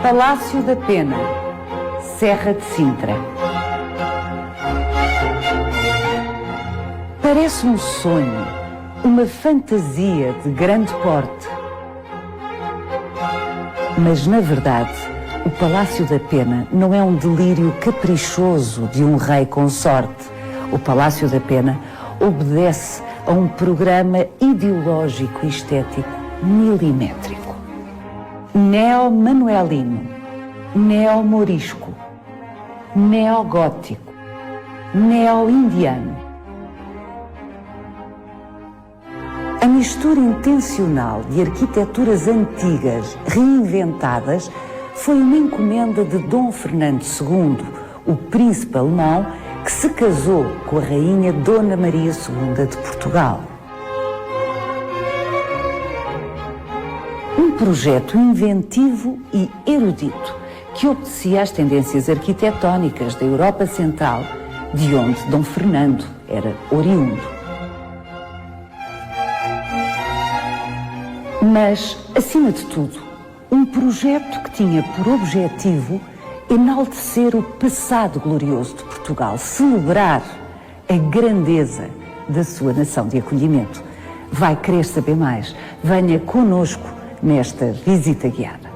Palácio da Pena, Serra de Sintra. Parece um sonho, uma fantasia de grande porte. Mas, na verdade, o Palácio da Pena não é um delírio caprichoso de um rei consorte. O Palácio da Pena obedece a um programa ideológico e estético milimétrico. Neo-manuelino, neo-morisco, neogótico, neo-indiano. A mistura intencional de arquiteturas antigas reinventadas foi uma encomenda de Dom Fernando II, o príncipe alemão que se casou com a rainha Dona Maria II de Portugal. Um projeto inventivo e erudito que obedecia às tendências arquitetónicas da Europa Central, de onde Dom Fernando era oriundo. Mas, acima de tudo, um projeto que tinha por objetivo enaltecer o passado glorioso de Portugal, celebrar a grandeza da sua nação de acolhimento. Vai querer saber mais? Venha connosco nesta visita guiada.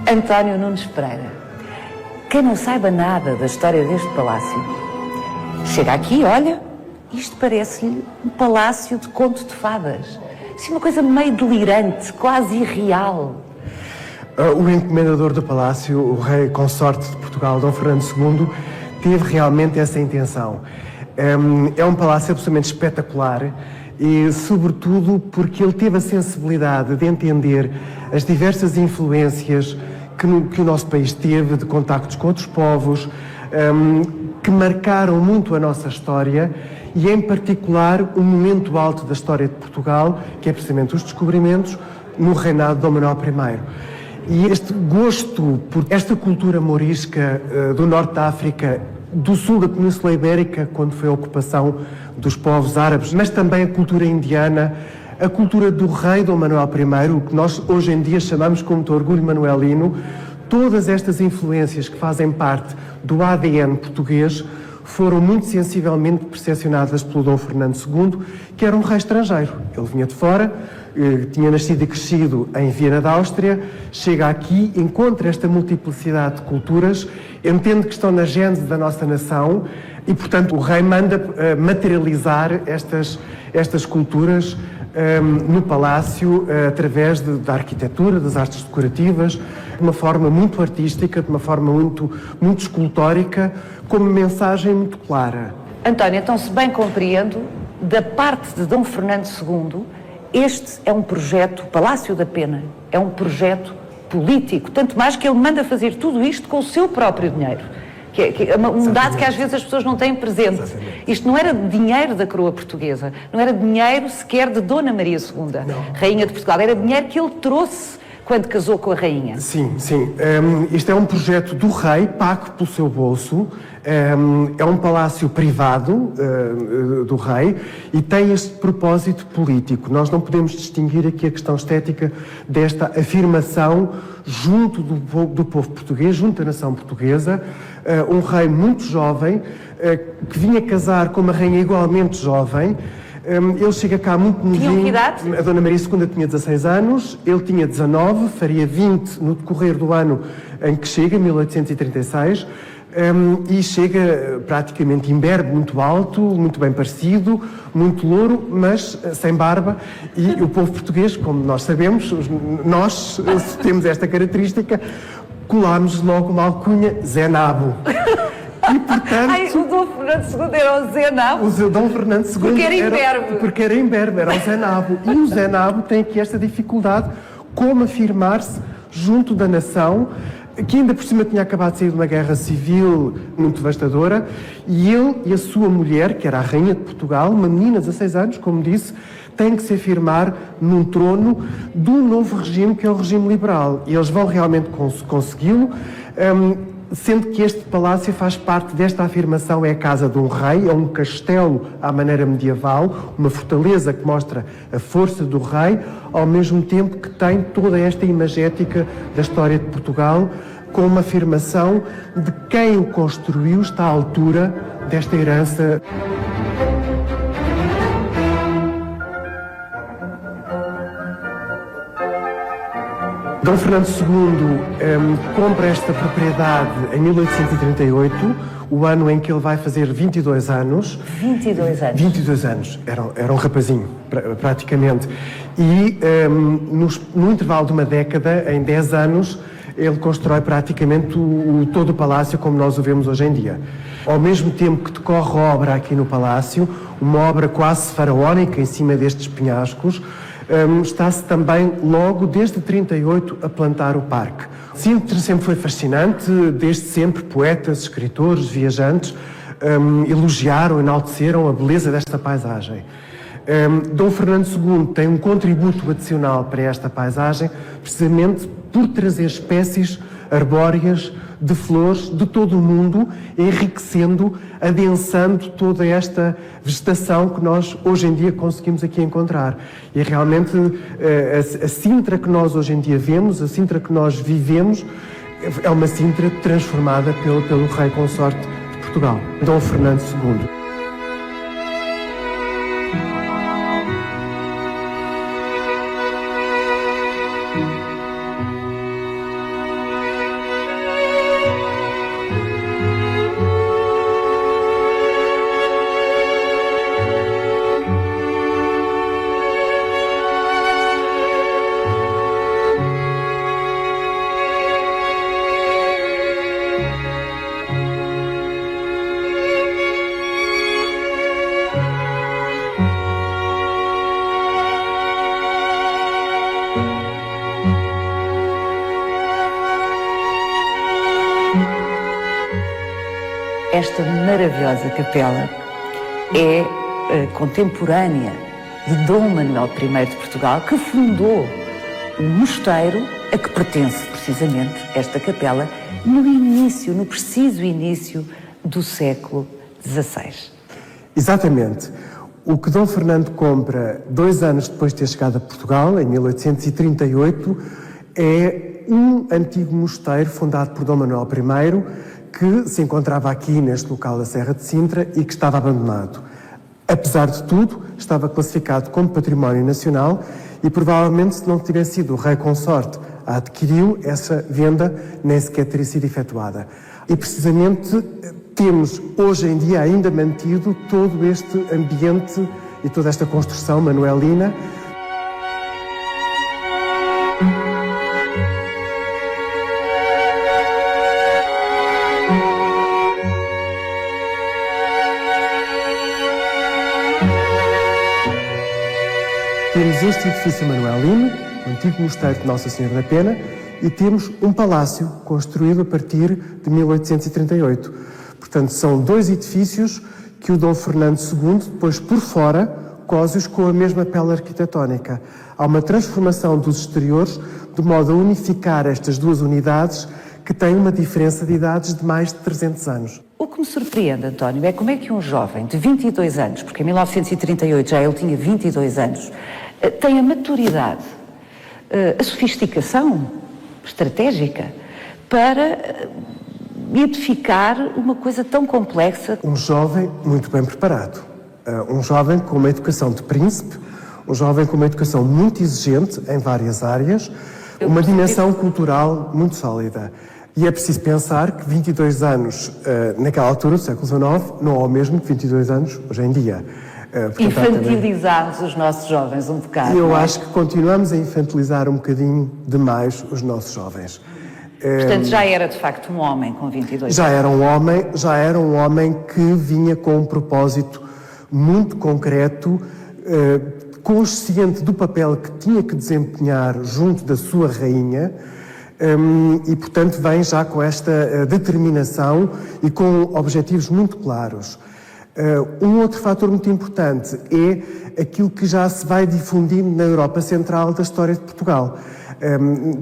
António Nunes Pereira. Quem não saiba nada da história deste palácio, chega aqui, olha, isto parece-lhe um palácio de conto de fadas. Assim, uma coisa meio delirante, quase irreal. O encomendador do palácio, o rei consorte de Portugal, Dom Fernando II, teve realmente essa intenção. É um palácio absolutamente espetacular e, sobretudo, porque ele teve a sensibilidade de entender as diversas influências que o nosso país teve, de contactos com outros povos, que marcaram muito a nossa história e, em particular, um momento alto da história de Portugal, que é precisamente os descobrimentos no reinado de Dom Manuel I. E este gosto por esta cultura mourisca do norte da África, do sul da Península Ibérica, quando foi a ocupação dos povos árabes, mas também a cultura indiana, a cultura do rei Dom Manuel I, o que nós hoje em dia chamamos como de orgulho manuelino, todas estas influências que fazem parte do ADN português foram muito sensivelmente percepcionadas pelo Dom Fernando II, que era um rei estrangeiro. Ele vinha de fora, tinha nascido e crescido em Viena da Áustria, chega aqui, encontra esta multiplicidade de culturas, entende que estão na gênese da nossa nação e, portanto, o rei manda materializar estas culturas no palácio através da arquitetura, das artes decorativas, de uma forma muito artística, de uma forma muito escultórica, com uma mensagem muito clara. António, então, se bem compreendo, da parte de Dom Fernando II, este é um projeto, o Palácio da Pena, é um projeto político, tanto mais que ele manda fazer tudo isto com o seu próprio dinheiro. Que é um dado que às vezes as pessoas não têm presente. Exatamente. Isto não era dinheiro da coroa portuguesa, não era dinheiro sequer de Dona Maria II, Rainha de Portugal, era dinheiro que ele trouxe quando casou com a rainha. Sim. Isto é um projeto do rei, pago pelo seu bolso. É um palácio privado do rei e tem este propósito político. Nós não podemos distinguir aqui a questão estética desta afirmação junto do povo português, junto da nação portuguesa. Um rei muito jovem, que vinha casar com uma rainha igualmente jovem. Ele chega cá muito novinho. Tinha que idade? A Dona Maria II tinha 16 anos, ele tinha 19, faria 20 no decorrer do ano em que chega, 1836. E chega praticamente imberbe, muito alto, muito bem parecido, muito louro, mas sem barba. E o povo português, como nós sabemos, nós temos esta característica, colámos logo uma alcunha Zé Nabo. E, portanto, o Dom Fernando II era o Zé Nabo? O Dom Fernando II porque era imberbe. Porque era imberbe, era o Zé Nabo. E o Zé Nabo tem aqui esta dificuldade, como afirmar-se junto da nação, que ainda por cima tinha acabado de sair de uma guerra civil muito devastadora, e ele e a sua mulher, que era a Rainha de Portugal, uma menina de 16 anos, como disse, têm que se afirmar num trono do novo regime, que é o regime liberal. E eles vão realmente consegui-lo, sendo que este palácio faz parte desta afirmação, é a casa de um rei, é um castelo à maneira medieval, uma fortaleza que mostra a força do rei, ao mesmo tempo que tem toda esta imagética da história de Portugal, com uma afirmação de quem o construiu está à altura desta herança. Dom Fernando II compra esta propriedade em 1838, o ano em que ele vai fazer 22 anos. 22 anos? 22 anos. Era um rapazinho, praticamente. E no intervalo de uma década, em 10 anos, ele constrói praticamente todo o palácio como nós o vemos hoje em dia. Ao mesmo tempo que decorre obra aqui no palácio, uma obra quase faraónica em cima destes penhascos, está-se também, logo desde 38, a plantar o parque. Sintra sempre foi fascinante, desde sempre poetas, escritores, viajantes elogiaram, enalteceram a beleza desta paisagem. Dom Fernando II tem um contributo adicional para esta paisagem, precisamente por trazer espécies arbóreas de flores de todo o mundo, enriquecendo, adensando toda esta vegetação que nós hoje em dia conseguimos aqui encontrar. E realmente a Sintra que nós hoje em dia vemos, a Sintra que nós vivemos, é uma Sintra transformada pelo rei consorte de Portugal, Dom Fernando II. Esta maravilhosa capela é contemporânea de Dom Manuel I de Portugal, que fundou o mosteiro a que pertence precisamente esta capela no preciso início do século XVI. Exatamente. O que Dom Fernando compra 2 anos depois de ter chegado a Portugal, em 1838, é um antigo mosteiro fundado por Dom Manuel I, que se encontrava aqui neste local da Serra de Sintra e que estava abandonado. Apesar de tudo, estava classificado como património nacional e provavelmente, se não tivesse sido o rei consorte a adquiriu, essa venda nem sequer teria sido efetuada. E precisamente temos hoje em dia ainda mantido todo este ambiente e toda esta construção manuelina. Temos este edifício manuelino, o antigo mosteiro de Nossa Senhora da Pena, e temos um palácio construído a partir de 1838. Portanto, são 2 edifícios que o Dom Fernando II, depois por fora, cose-os com a mesma pele arquitetónica. Há uma transformação dos exteriores de modo a unificar estas duas unidades que têm uma diferença de idades de mais de 300 anos. O que me surpreende, António, é como é que um jovem de 22 anos, porque em 1938 já ele tinha 22 anos, tem a maturidade, a sofisticação estratégica para edificar uma coisa tão complexa. Um jovem muito bem preparado, um jovem com uma educação de príncipe, um jovem com uma educação muito exigente em várias áreas, uma dimensão cultural muito sólida. E é preciso pensar que 22 anos naquela altura do século XIX não é o mesmo que 22 anos hoje em dia. Infantilizamos os nossos jovens um bocado. Eu acho que continuamos a infantilizar um bocadinho demais os nossos jovens. Portanto, já era de facto um homem com 22 anos. Já era um homem que vinha com um propósito muito concreto, consciente do papel que tinha que desempenhar junto da sua rainha, e portanto vem já com esta determinação e com objetivos muito claros. Um outro fator muito importante é aquilo que já se vai difundindo na Europa Central da história de Portugal.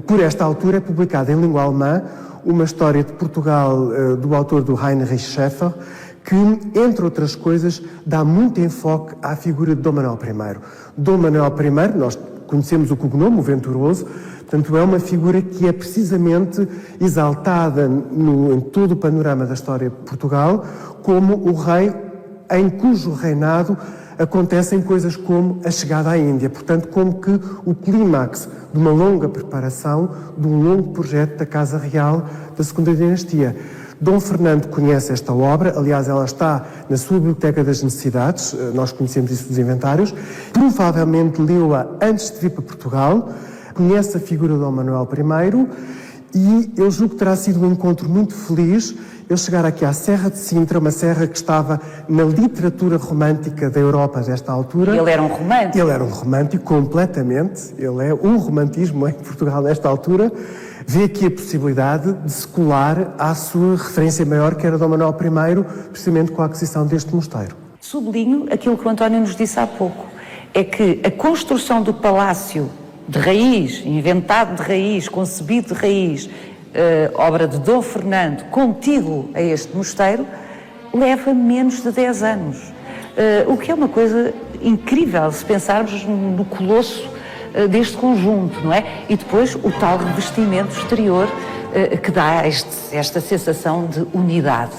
Por esta altura é publicada em língua alemã uma história de Portugal do autor do Heinrich Schäfer, que, entre outras coisas, dá muito enfoque à figura de Dom Manuel I. Dom Manuel I, nós conhecemos o cognome, o Venturoso, portanto é uma figura que é precisamente exaltada em todo o panorama da história de Portugal como o rei em cujo reinado acontecem coisas como a chegada à Índia, portanto como que o clímax de uma longa preparação, de um longo projeto da Casa Real da Segunda Dinastia. Dom Fernando conhece esta obra, aliás ela está na sua Biblioteca das Necessidades, nós conhecemos isso dos inventários, provavelmente leu-a antes de vir para Portugal, conhece a figura de Dom Manuel I e eu julgo que terá sido um encontro muito feliz ele chegar aqui à Serra de Sintra, uma serra que estava na literatura romântica da Europa desta altura. Ele era um romântico? Ele era um romântico, completamente. Ele é um romantismo em Portugal nesta altura. Vê aqui a possibilidade de se colar à sua referência maior, que era Dom Manuel I, precisamente com a aquisição deste mosteiro. Sublinho aquilo que o António nos disse há pouco, é que a construção do palácio de raiz, inventado de raiz, concebido de raiz, obra de Dom Fernando, contíguo a este mosteiro, leva menos de 10 anos. O que é uma coisa incrível se pensarmos no colosso deste conjunto, não é? E depois o tal revestimento exterior que dá esta sensação de unidade.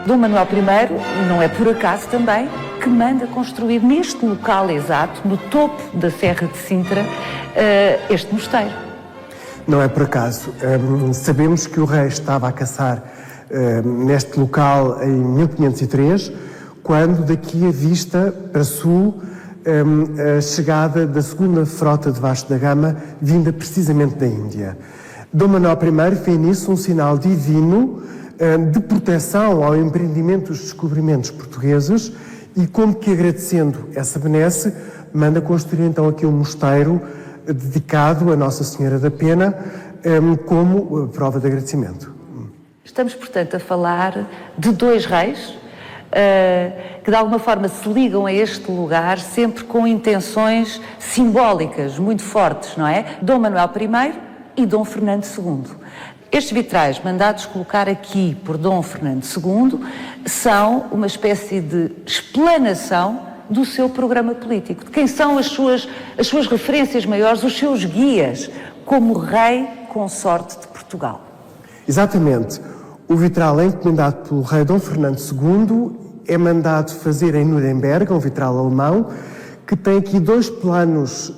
Dom Manuel I, não é por acaso também, que manda construir neste local exato, no topo da Serra de Sintra, este mosteiro. Não é por acaso. Sabemos que o rei estava a caçar neste local em 1503, quando daqui avista para sul a chegada da segunda frota de Vasco da Gama, vinda precisamente da Índia. Dom Manuel I vê nisso um sinal divino de proteção ao empreendimento dos descobrimentos portugueses e, como que agradecendo essa benesse, manda construir então aqui um mosteiro dedicado a Nossa Senhora da Pena como prova de agradecimento. Estamos, portanto, a falar de dois reis que de alguma forma se ligam a este lugar sempre com intenções simbólicas muito fortes, não é? Dom Manuel I e Dom Fernando II. Estes vitrais, mandados colocar aqui por Dom Fernando II, são uma espécie de explanação do seu programa político, de quem são as suas referências maiores, os seus guias, como rei consorte de Portugal. Exatamente. O vitral é encomendado pelo rei Dom Fernando II, é mandado fazer em Nuremberg, um vitral alemão, que tem aqui dois planos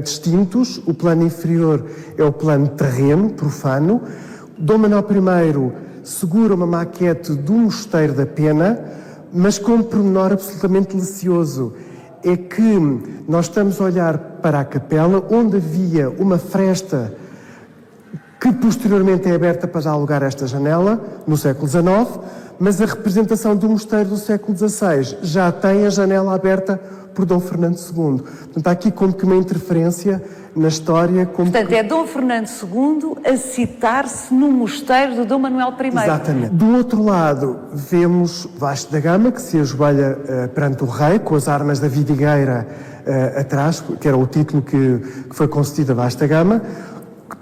distintos. O plano inferior é o plano terreno, profano. Dom Manuel I segura uma maquete do Mosteiro da Pena, mas com um pormenor absolutamente delicioso. É que nós estamos a olhar para a capela, onde havia uma fresta que posteriormente é aberta para dar lugar a esta janela, no século XIX, mas a representação do mosteiro do século XVI já tem a janela aberta por Dom Fernando II. Portanto, há aqui como que uma interferência na história. Portanto, é Dom Fernando II a citar-se no mosteiro de Dom Manuel I. Exatamente. Do outro lado, vemos Vasco da Gama, que se ajoelha perante o rei, com as armas da vidigueira atrás, que era o título que foi concedido a Vasco da Gama.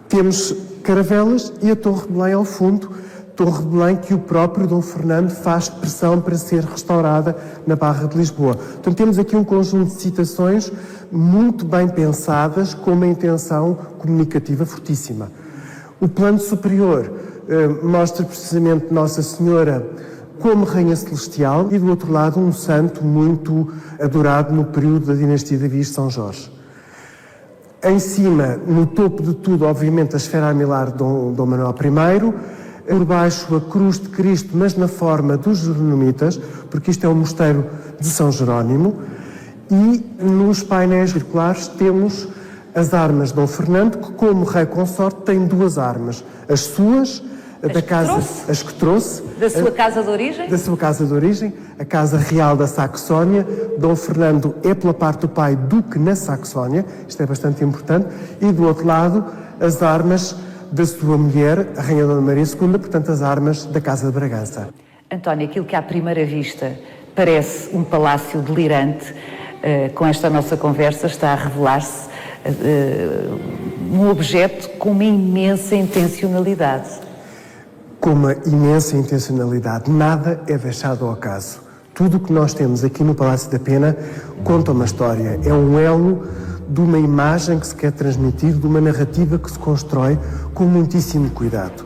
Temos caravelas e a Torre de Belém ao fundo, Torre de Belém que o próprio Dom Fernando faz pressão para ser restaurada na Barra de Lisboa. Portanto, temos aqui um conjunto de citações muito bem pensadas, com uma intenção comunicativa fortíssima. O plano superior mostra precisamente Nossa Senhora como Rainha Celestial e, do outro lado, um santo muito adorado no período da dinastia de Davi São Jorge. Em cima, no topo de tudo, obviamente, a esfera armilar de Dom Manuel I, por baixo a cruz de Cristo, mas na forma dos jeronimitas, porque isto é um mosteiro de São Jerónimo, e nos painéis circulares temos as armas de Dom Fernando, que como rei consorte tem duas armas, as suas, as que trouxe, da sua casa de origem? Da sua casa de origem, a Casa Real da Saxónia. Dom Fernando é, pela parte do pai, duque na Saxónia, isto é bastante importante, e do outro lado, as armas da sua mulher, a Rainha Dona Maria II, portanto, as armas da Casa de Bragança. António, aquilo que à primeira vista parece um palácio delirante, com esta nossa conversa está a revelar-se um objeto com uma imensa intencionalidade. Com uma imensa intencionalidade. Nada é deixado ao acaso. Tudo o que nós temos aqui no Palácio da Pena conta uma história. É um elo de uma imagem que se quer transmitir, de uma narrativa que se constrói com muitíssimo cuidado.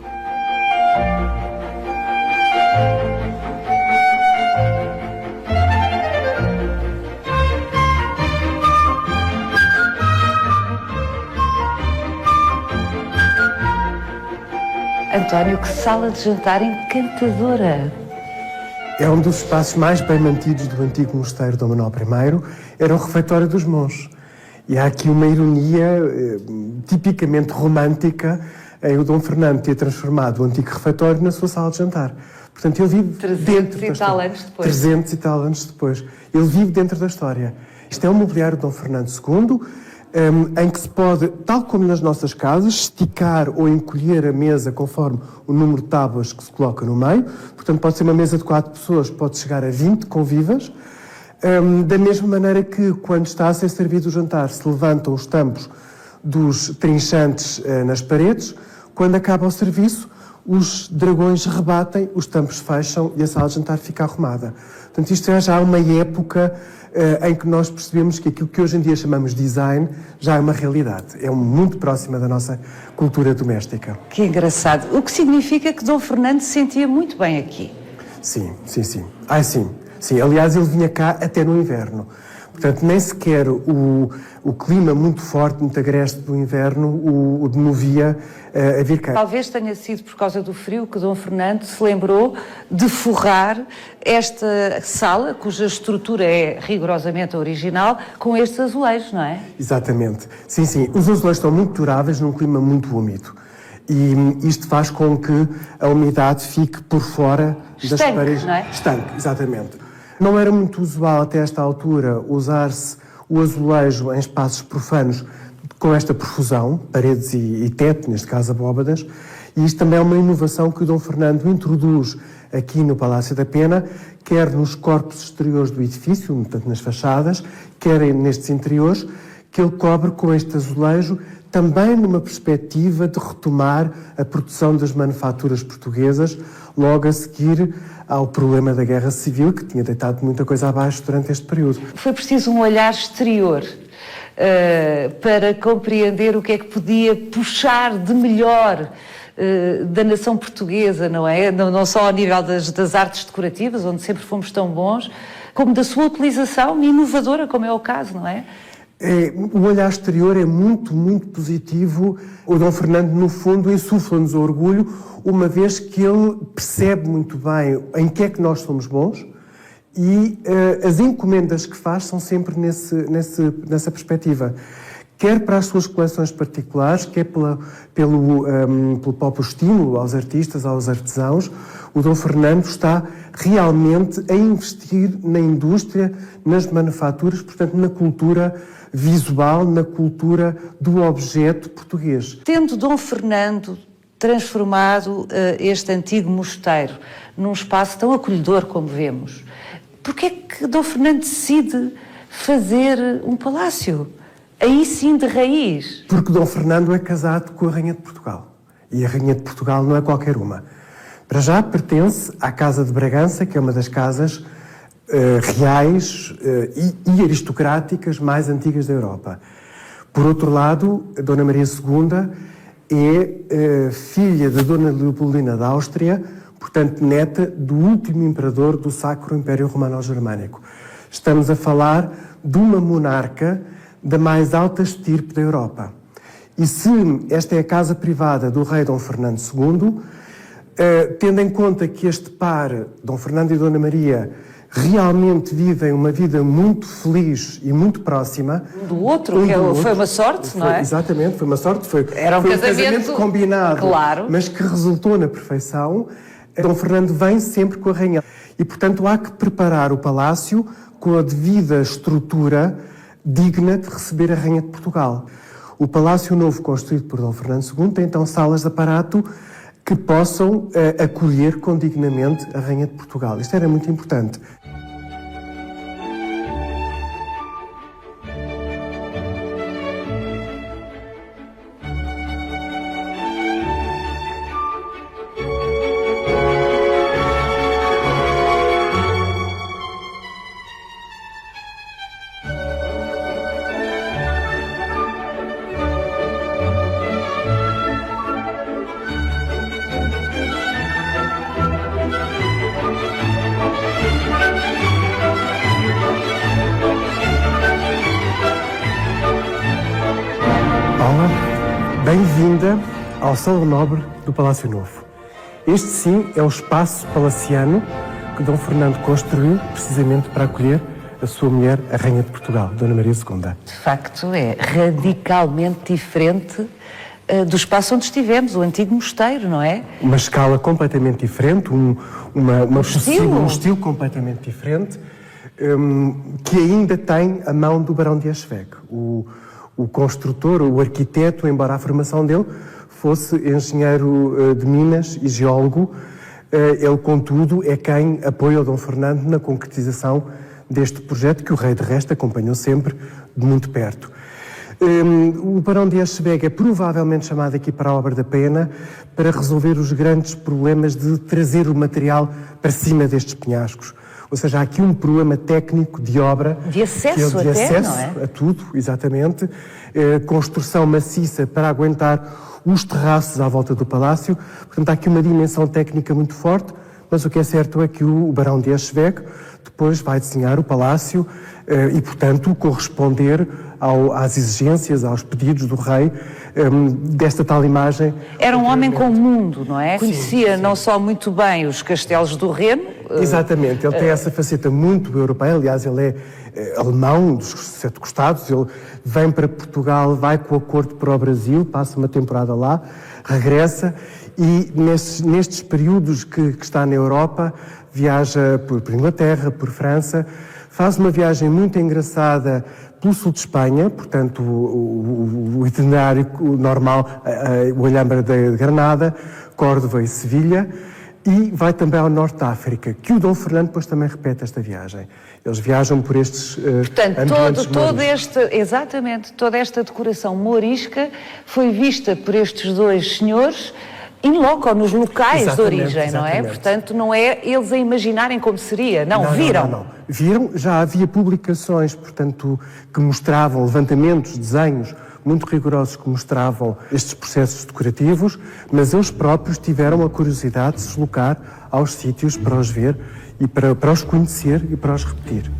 António, que sala de jantar encantadora! É um dos espaços mais bem mantidos do antigo mosteiro de Dom Manuel I, era o refeitório dos monges. E há aqui uma ironia tipicamente romântica em o Dom Fernando ter transformado o antigo refeitório na sua sala de jantar. Portanto, ele vive 300 e tal anos depois. 300 e tal anos depois. Ele vive dentro da história. Isto é um mobiliário de Dom Fernando II, em que se pode, tal como nas nossas casas, esticar ou encolher a mesa conforme o número de tábuas que se coloca no meio. Portanto, pode ser uma mesa de 4 pessoas, pode chegar a 20 convivas. Da mesma maneira que, quando está a ser servido o jantar, se levantam os tampos dos trinchantes nas paredes. Quando acaba o serviço, os dragões rebatem, os tampos fecham e a sala de jantar fica arrumada. Portanto, isto é já uma época em que nós percebemos que aquilo que hoje em dia chamamos de design já é uma realidade. É muito próxima da nossa cultura doméstica. Que engraçado. O que significa que Dom Fernando se sentia muito bem aqui. Sim. Sim, aliás, ele vinha cá até no inverno. Portanto, nem sequer o clima muito forte, muito agreste do inverno o demovia a vir cá. Talvez tenha sido por causa do frio que Dom Fernando se lembrou de forrar esta sala, cuja estrutura é rigorosamente original, com estes azulejos, não é? Exatamente. Sim. Os azulejos estão muito duráveis num clima muito úmido. E isto faz com que a umidade fique por fora das paredes. Não é? Estanque, exatamente. Não era muito usual até esta altura usar-se o azulejo em espaços profanos com esta profusão, paredes e teto, neste caso abóbadas, e isto também é uma inovação que o Dom Fernando introduz aqui no Palácio da Pena, quer nos corpos exteriores do edifício, portanto nas fachadas, quer nestes interiores, que ele cobre com este azulejo, também numa perspectiva de retomar a produção das manufaturas portuguesas, logo a seguir ao problema da Guerra Civil, que tinha deitado muita coisa abaixo durante este período. Foi preciso um olhar exterior para compreender o que é que podia puxar de melhor da nação portuguesa, não é? Não só ao nível das artes decorativas, onde sempre fomos tão bons, como da sua utilização inovadora, como é o caso, não é? O olhar exterior é muito, muito positivo. O Dom Fernando, no fundo, insufla-nos o orgulho, uma vez que ele percebe muito bem em que é que nós somos bons e as encomendas que faz são sempre nessa perspectiva. quer para as suas coleções particulares, quer pelo próprio estímulo aos artistas, aos artesãos. O Dom Fernando está realmente a investir na indústria, nas manufaturas, portanto, na cultura visual, na cultura do objeto português. Tendo Dom Fernando transformado este antigo mosteiro num espaço tão acolhedor como vemos, porquê é que Dom Fernando decide fazer um palácio? Aí sim de raiz. Porque Dom Fernando é casado com a Rainha de Portugal. E a Rainha de Portugal não é qualquer uma. Para já pertence à Casa de Bragança, que é uma das casas reais e aristocráticas mais antigas da Europa. Por outro lado, a Dona Maria II é filha de Dona Leopoldina da Áustria, portanto neta do último imperador do Sacro Império Romano-Germânico. Estamos a falar de uma monarca da mais alta estirpe da Europa. E se esta é a casa privada do rei Dom Fernando II, tendo em conta que este par, Dom Fernando e Dona Maria, realmente vivem uma vida muito feliz e muito próxima. Do outro, foi uma sorte, não é? Exatamente, foi uma sorte. Era um casamento combinado, claro, mas que resultou na perfeição. Dom Fernando vem sempre com a rainha. E, portanto, há que preparar o palácio com a devida estrutura digna de receber a Rainha de Portugal. O Palácio Novo, construído por Dom Fernando II, tem então salas de aparato que possam acolher condignamente a Rainha de Portugal. Isto era muito importante. Bem-vinda ao Salão Nobre do Palácio Novo. Este, sim, é o espaço palaciano que Dom Fernando construiu precisamente para acolher a sua mulher, a Rainha de Portugal, Dona Maria II. De facto, é radicalmente diferente do espaço onde estivemos, o antigo mosteiro, não é? Uma escala completamente diferente, um estilo completamente diferente, que ainda tem a mão do Barão de Aschweg. O construtor, o arquiteto, embora a formação dele fosse engenheiro de Minas e geólogo, ele, contudo, é quem apoia o Dom Fernando na concretização deste projeto, que o rei, de resto, acompanhou sempre de muito perto. O Barão de Aschweg é provavelmente chamado aqui para a obra da pena para resolver os grandes problemas de trazer o material para cima destes penhascos. Ou seja, há aqui um problema técnico de obra. De acesso de até, acesso não é? A tudo, exatamente. Construção maciça para aguentar os terraços à volta do palácio. Portanto, há aqui uma dimensão técnica muito forte, mas o que é certo é que o Barão de Aschweg depois vai desenhar o palácio e, portanto, corresponder às exigências, aos pedidos do rei desta tal imagem. Era um homem com o mundo, não é? Conhecia não só muito bem os castelos do Reno. Exatamente, ele tem essa faceta muito europeia, aliás, ele é alemão, dos Sete Costados, ele vem para Portugal, vai com a corte para o Brasil, passa uma temporada lá, regressa e nestes períodos que está na Europa, viaja por Inglaterra, por França, faz uma viagem muito engraçada pelo sul de Espanha, portanto o itinerário normal, o Alhambra de Granada, Córdoba e Sevilha, e vai também ao Norte da África, que o Dom Fernando depois também repete esta viagem. Eles viajam por estes portanto, toda esta decoração mourisca foi vista por estes dois senhores in loco, nos locais de origem, não é? Portanto, não é eles a imaginarem como seria, viram. Não. Viram, já havia publicações, portanto, que mostravam levantamentos, desenhos muito rigorosos que mostravam estes processos decorativos, mas eles próprios tiveram a curiosidade de se deslocar aos sítios para os ver e para os conhecer e para os repetir.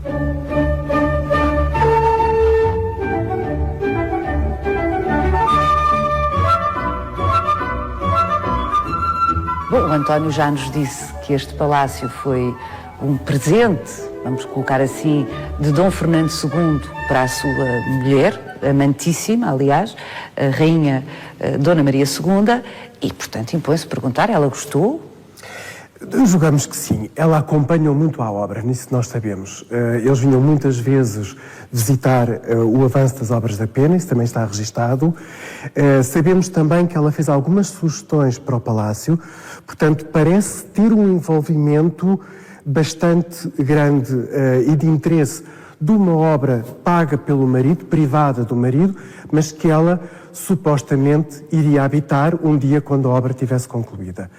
Bom, o António já nos disse que este palácio foi um presente, vamos colocar assim, de Dom Fernando II para a sua mulher, amantíssima, aliás, a rainha Dona Maria II, e, portanto, impõe-se perguntar, ela gostou? Julgamos que sim. Ela acompanhou muito a obra, nisso nós sabemos. Eles vinham muitas vezes visitar o avanço das obras da pena, isso também está registado. Sabemos também que ela fez algumas sugestões para o Palácio, portanto, parece ter um envolvimento bastante grande e de interesse de uma obra paga pelo marido, privada do marido, mas que ela supostamente iria habitar um dia quando a obra estivesse concluída.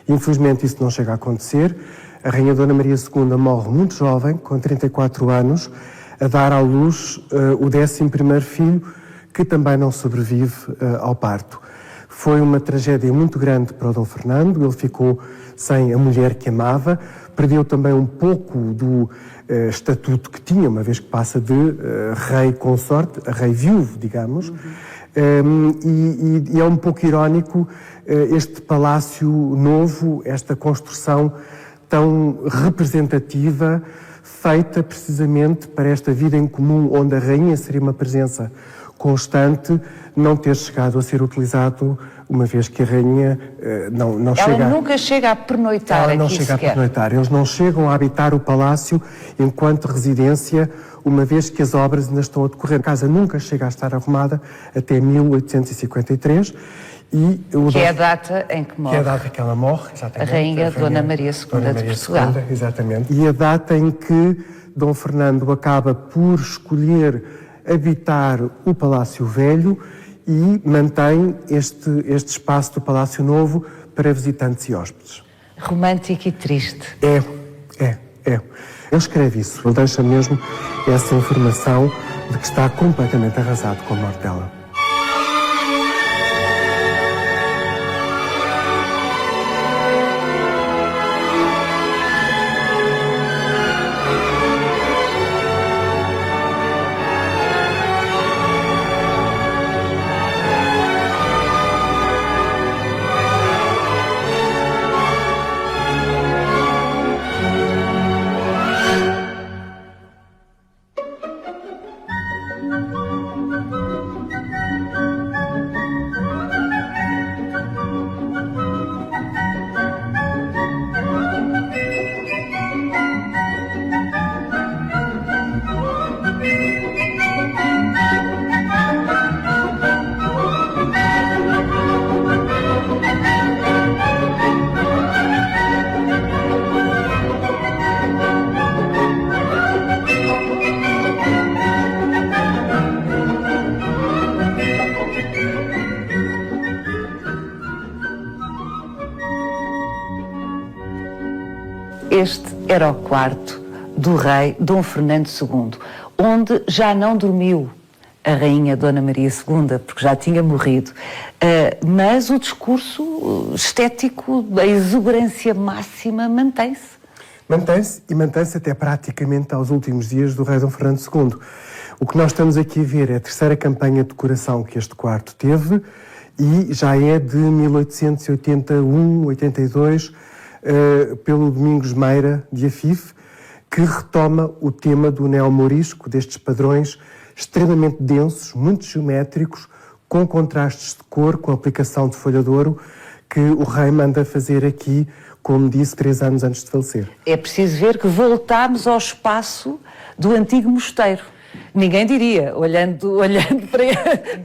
Infelizmente isso não chega a acontecer. A Rainha Dona Maria II morre muito jovem, com 34 anos, a dar à luz o 11º filho, que também não sobrevive ao parto. Foi uma tragédia muito grande para o Dom Fernando, ele ficou sem a mulher que amava, perdeu também um pouco do estatuto que tinha, uma vez que passa de rei consorte a rei viúvo, digamos. E é um pouco irónico este palácio novo, esta construção tão representativa, feita precisamente para esta vida em comum, onde a rainha seria uma presença constante, não ter chegado a ser utilizado, uma vez que a rainha não chega... Ela nunca chega a pernoitar aqui. Ela não chega a pernoitar. Eles não chegam a habitar o palácio enquanto residência, uma vez que as obras ainda estão a decorrer. A casa nunca chega a estar arrumada até 1853. Que é a data em que morre. Que é a data que ela morre, exatamente. A rainha Dona Maria II de Portugal. Exatamente. E a data em que Dom Fernando acaba por escolher habitar o Palácio Velho e mantém este espaço do Palácio Novo para visitantes e hóspedes. Romântico e triste. É. Ele escreve isso, ele deixa mesmo essa informação de que está completamente arrasado com a morte dela. Este era o quarto do rei Dom Fernando II, onde já não dormiu a rainha Dona Maria II, porque já tinha morrido. Mas o discurso estético, a exuberância máxima mantém-se. Mantém-se e mantém-se até praticamente aos últimos dias do rei Dom Fernando II. O que nós estamos aqui a ver é a terceira campanha de decoração que este quarto teve e já é de 1881-82, pelo Domingos Meira de Afif, que retoma o tema do neomorisco, destes padrões extremamente densos, muito geométricos, com contrastes de cor, com a aplicação de folha de ouro, que o rei manda fazer aqui, como disse, 3 anos antes de falecer. É preciso ver que voltámos ao espaço do antigo mosteiro. Ninguém diria, olhando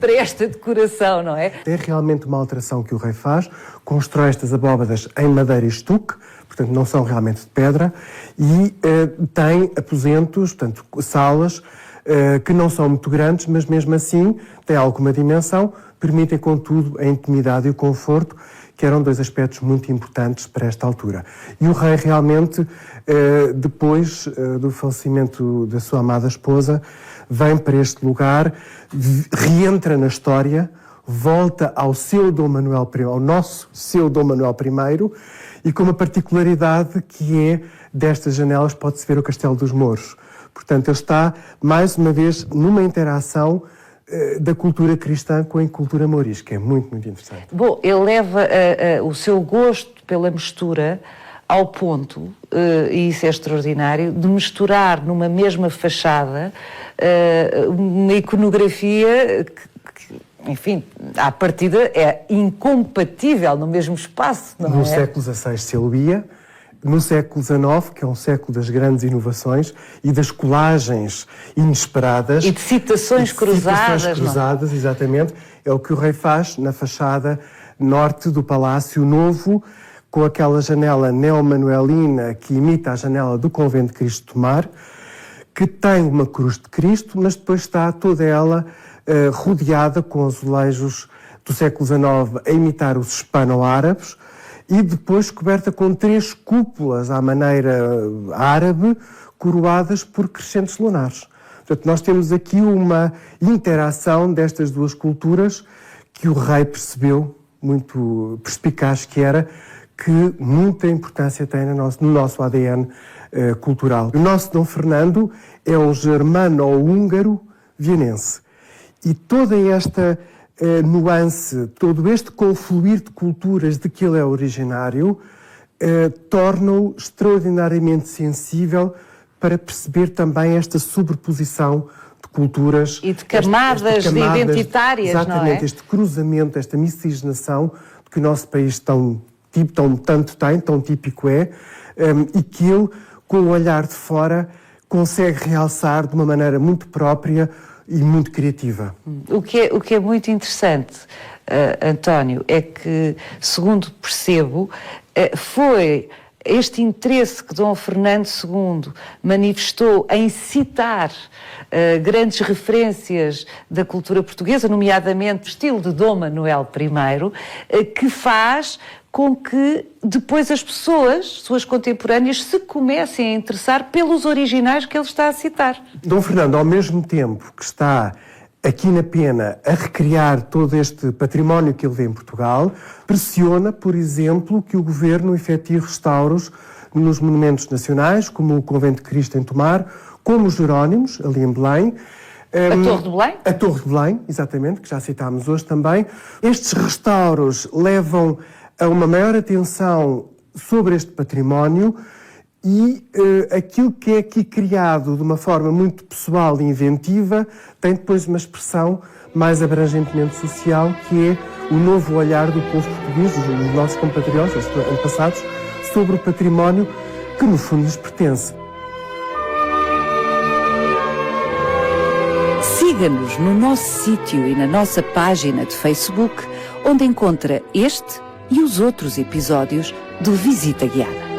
para esta decoração, não é? É realmente uma alteração que o rei faz, constrói estas abóbadas em madeira e estuque, portanto não são realmente de pedra, e tem aposentos, portanto salas, que não são muito grandes, mas mesmo assim têm alguma dimensão, permitem contudo a intimidade e o conforto, que eram 2 aspectos muito importantes para esta altura. E o rei realmente, depois do falecimento da sua amada esposa, vem para este lugar, reentra na história, volta ao seu Dom Manuel I, ao nosso seu Dom Manuel I, e com uma particularidade que é, destas janelas pode-se ver o Castelo dos Mouros. Portanto, ele está, mais uma vez, numa interação da cultura cristã com a cultura mourisca. É muito, muito interessante. Bom, ele leva o seu gosto pela mistura ao ponto, e isso é extraordinário, de misturar numa mesma fachada uma iconografia que, enfim, à partida é incompatível no mesmo espaço, não é? No século XVI se aluía, no século XIX, que é um século das grandes inovações e das colagens inesperadas. E de citações cruzadas. Citações cruzadas, exatamente. É o que o rei faz na fachada norte do Palácio Novo, com aquela janela neomanuelina que imita a janela do Convento de Cristo de Tomar, que tem uma cruz de Cristo, mas depois está toda ela rodeada com azulejos do século XIX a imitar os hispano-árabes, e depois coberta com 3 cúpulas à maneira árabe, coroadas por crescentes lunares. Portanto, nós temos aqui uma interação destas duas culturas que o rei percebeu, muito perspicaz que era, que muita importância tem no nosso ADN cultural. O nosso Dom Fernando é um germano-húngaro vienense. E toda esta nuance, todo este confluir de culturas de que ele é originário, torna-o extraordinariamente sensível para perceber também esta sobreposição de culturas. E de camadas, identitárias, exatamente, não é? Este cruzamento, esta miscigenação que o nosso país tão típico é, e que ele, com o olhar de fora, consegue realçar de uma maneira muito própria e muito criativa. O que é muito interessante, António, é que, segundo percebo, foi este interesse que Dom Fernando II manifestou em citar grandes referências da cultura portuguesa, nomeadamente o estilo de Dom Manuel I, que faz com que depois as pessoas, suas contemporâneas, se comecem a interessar pelos originais que ele está a citar. Dom Fernando, ao mesmo tempo que está aqui na Pena a recriar todo este património que ele vê em Portugal, pressiona, por exemplo, que o Governo efetive restauros nos monumentos nacionais, como o Convento de Cristo em Tomar, como os Jerónimos, ali em Belém. A Torre de Belém? A Torre de Belém, exatamente, que já citámos hoje também. Estes restauros levam a uma maior atenção sobre este património e aquilo que é aqui criado de uma forma muito pessoal e inventiva tem depois uma expressão mais abrangentemente social, que é o novo olhar do povo português, dos nossos compatriotas, os antepassados, sobre o património que no fundo lhes pertence. Siga-nos no nosso sítio e na nossa página de Facebook, onde encontra este e os outros episódios do Visita Guiada.